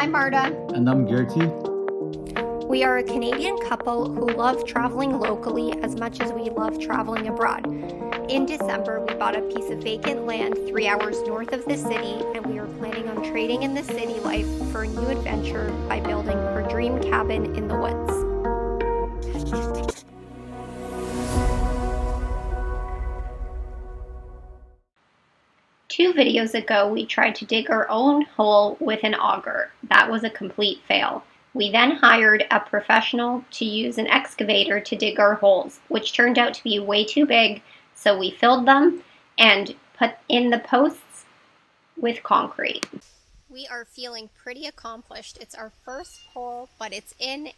I'm Marta. And I'm Gertie. We are a Canadian couple who love traveling locally as much as we love traveling abroad. In December, we bought a piece of vacant land 3 hours north of the city, and we are planning on trading in the city life for a new adventure by building our dream cabin in the woods. Two videos ago, we tried to dig our own hole with an auger. That was a complete fail. We then hired a professional to use an excavator to dig our holes, which turned out to be way too big, so we filled them and put in the posts with concrete. We are feeling pretty accomplished. It's our first hole, but it's in.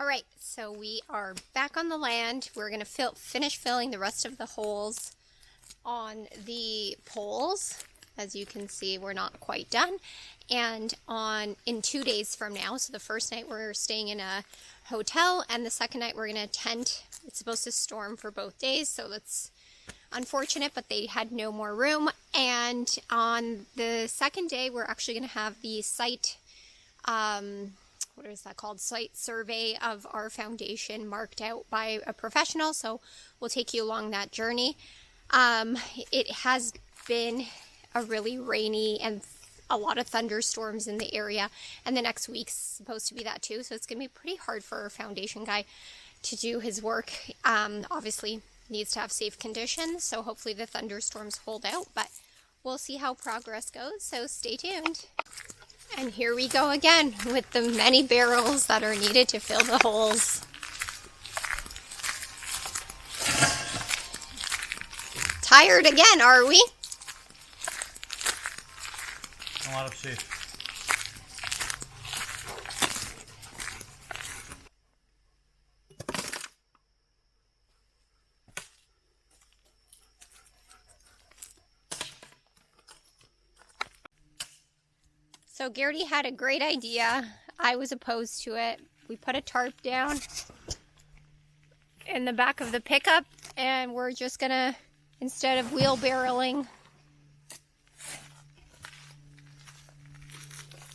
Alright, so we are back on the land. We're going to finish filling the rest of the holes on the poles. As you can see, we're not quite done. And in 2 days from now, so the first night we're staying in a hotel, and the second night we're going to tent. It's supposed to storm for both days, so that's unfortunate, but they had no more room. And on the second day, we're actually going to have the site what is that called? Site survey of our foundation marked out by a professional. So we'll take you along that journey. It has been a really rainy and a lot of thunderstorms in the area. And the next week's supposed to be that too. So it's going to be pretty hard for our foundation guy to do his work. Obviously needs to have safe conditions. So hopefully the thunderstorms hold out, but we'll see how progress goes. So stay tuned. And here we go again with the many barrels that are needed to fill the holes. Tired again, are we? A lot of shape. So Gertie had a great idea. I was opposed to it. We put a tarp down in the back of the pickup, and we're just gonna, instead of wheelbarrowing,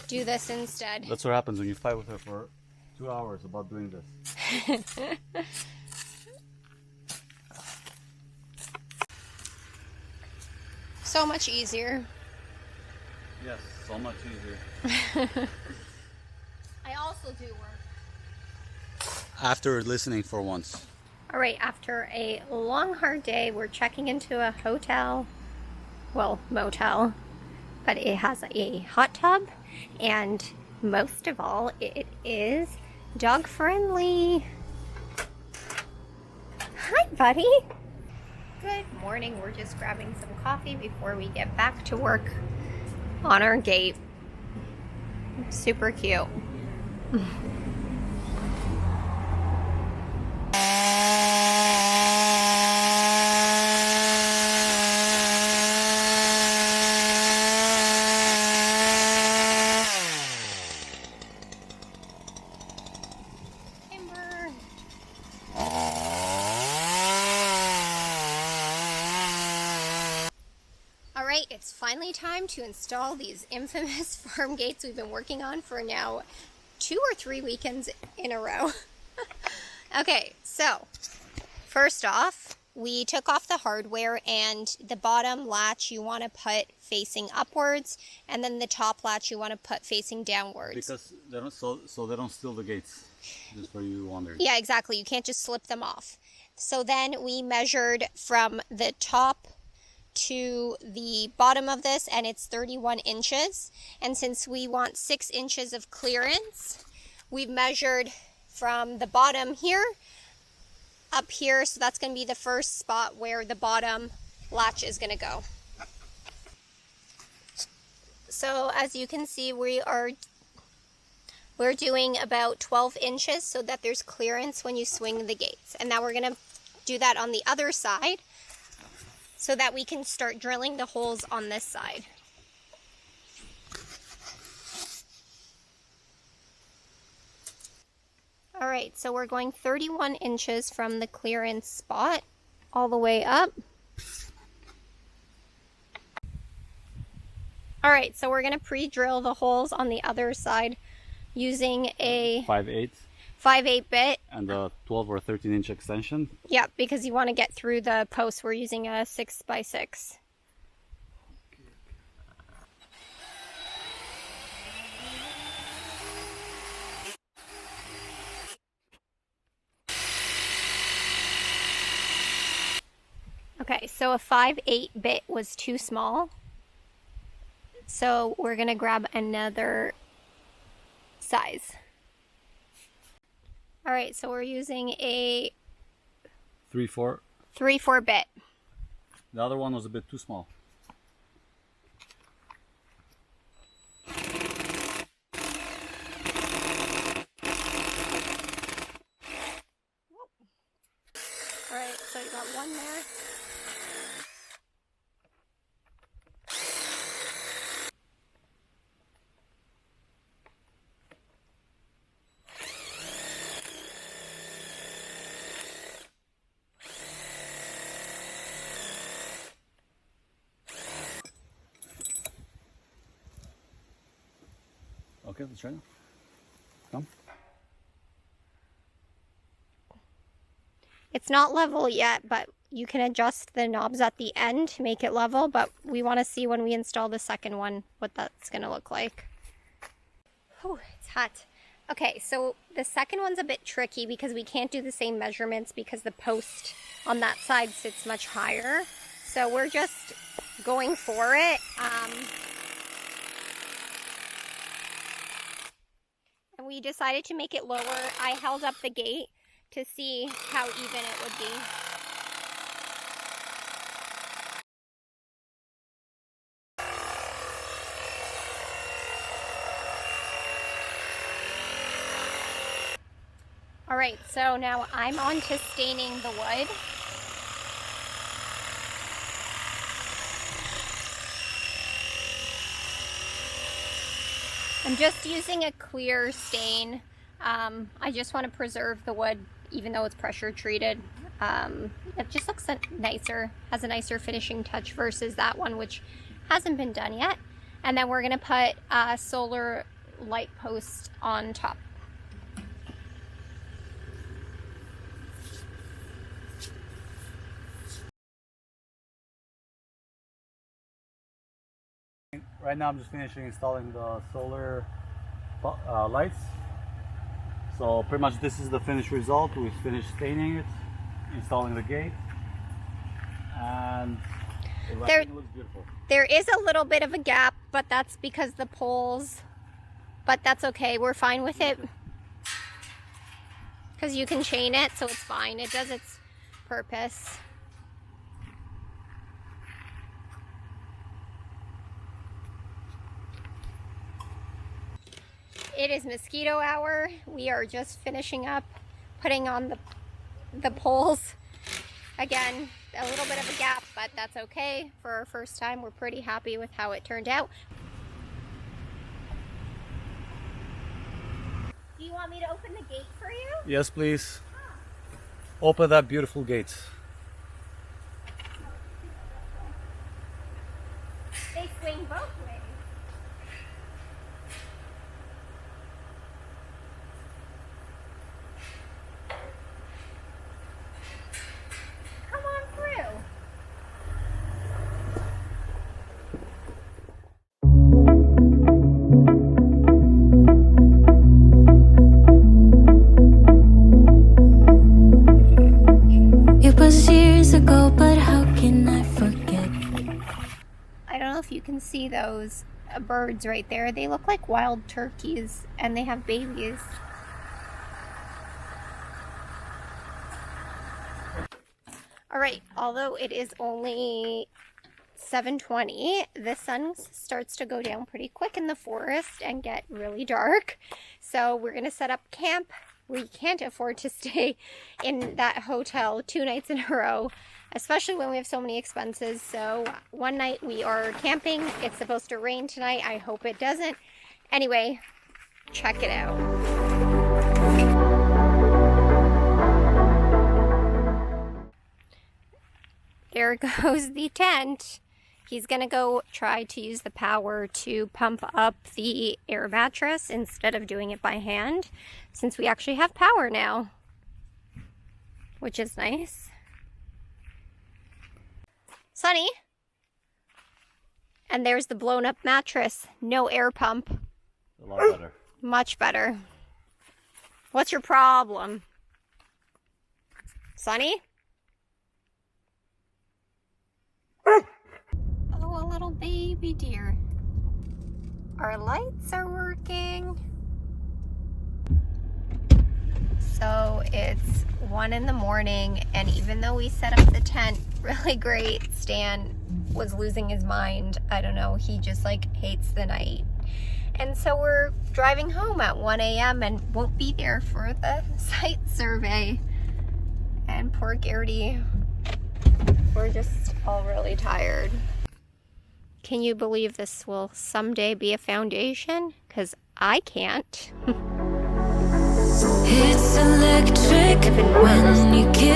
do this instead. That's what happens when you fight with her for 2 hours about doing this. So much easier. Yes, so much easier. I also do work. After listening for once. Alright, after a long hard day, we're checking into a hotel, well, motel, but it has a hot tub, and most of all, it is dog friendly. Hi, buddy. Good morning. We're just grabbing some coffee before we get back to work on our gate. Super cute. Alright, it's finally time to install these infamous farm gates we've been working on for now 2 or 3 weekends in a row. Okay, so first off, we took off the hardware, and the bottom latch you want to put facing upwards, and then the top latch you want to put facing downwards. Because they don't, so they don't steal the gates, just for you wondering. Yeah, exactly. You can't just slip them off. So then we measured from the top to the bottom of this, and it's 31 inches. And since we want 6 inches of clearance, we've measured from the bottom here up here, so that's going to be the first spot where the bottom latch is going to go. So as you can see, we're doing about 12 inches so that there's clearance when you swing the gates. And now we're going to do that on the other side, so that we can start drilling the holes on this side. Alright, so we're going 31 inches from the clearance spot all the way up. All right, so we're gonna pre-drill the holes on the other side using a 5/8 5/8 bit. and a 12 or 13-inch extension. Yep, because you want to get through the posts. We're using a 6x6. Okay, so a 5/8 bit was too small. So we're gonna grab another size. All right, so we're using a 3/4. 3/4 bit. The other one was a bit too small. All right, so you got one there. Okay, let's try now. Come. It's not level yet, but you can adjust the knobs at the end to make it level, but we want to see when we install the second one what that's going to look like. Whew, it's hot. Okay, so the second one's a bit tricky because we can't do the same measurements because the post on that side sits much higher. So we're just going for it. And we decided to make it lower. I held up the gate to see how even it would be. All right, so now I'm on to staining the wood. I'm just using a clear stain. I just want to preserve the wood even though it's pressure treated. It just looks nicer, has a nicer finishing touch versus that one which hasn't been done yet. And then we're going to put a solar light post on top. Right now I'm just finishing installing the solar lights. So pretty much this is the finished result. We finished staining it, installing the gate, and it looks beautiful. There is a little bit of a gap, but that's because the poles, but that's okay. We're fine with it because you can chain it, so it's fine. It does its purpose. It is mosquito hour. We are just finishing up putting on the poles. Again, a little bit of a gap, but that's okay. For our first time, we're pretty happy with how it turned out. Do you want me to open the gate for you? Yes, please. Open that beautiful gate. They swing both ways. Come on through. It was years ago, but how can I forget? I don't know if you can see those birds right there. They look like wild turkeys and they have babies. All right, although it is only 7:20, the sun starts to go down pretty quick in the forest and get really dark. So we're going to set up camp. We can't afford to stay in that hotel 2 nights in a row, especially when we have so many expenses. So one night we are camping. It's supposed to rain tonight. I hope it doesn't. Anyway, check it out. There goes the tent. He's gonna go try to use the power to pump up the air mattress instead of doing it by hand, since we actually have power now, which is nice. Sunny? And there's the blown up mattress. No air pump. A lot better. Much better. What's your problem? Sunny? Oh, a little baby deer. Our lights are working. So it's 1 in the morning, and even though we set up the tent really great, Stan was losing his mind. I don't know, he just like hates the night. And so we're driving home at 1 a.m. and won't be there for the site survey. And poor Garrity, we're just all really tired. Can you believe this will someday be a foundation? Because I can't. It's electric when you kiss